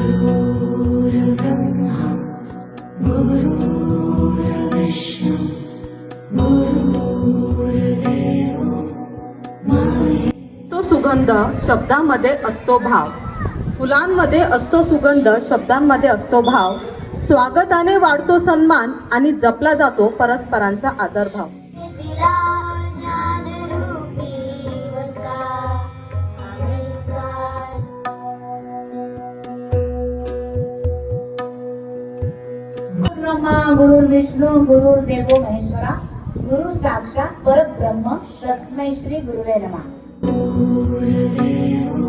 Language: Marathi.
गुरुर्ब्रह्मा गुरुर्विष्णू गुरुर्देवो महेश्वरः. तो सुगंध शब्दांमध्ये असतो भाव, फुलांमध्ये असतो सुगंध शब्दांमध्ये असतो भाव. स्वागताने वाढतो सन्मान आणि जपला जातो परस्परांचा आदरभाव. दिला ज्ञानरूपी वसा आईचा. ब्रह्मा गुरुर्विष्णू गुरुर्देवो महेश्वरा गुरु साक्षात परब्रह्म तस्मै श्री गुरुवे नमः. गुरुर्देवो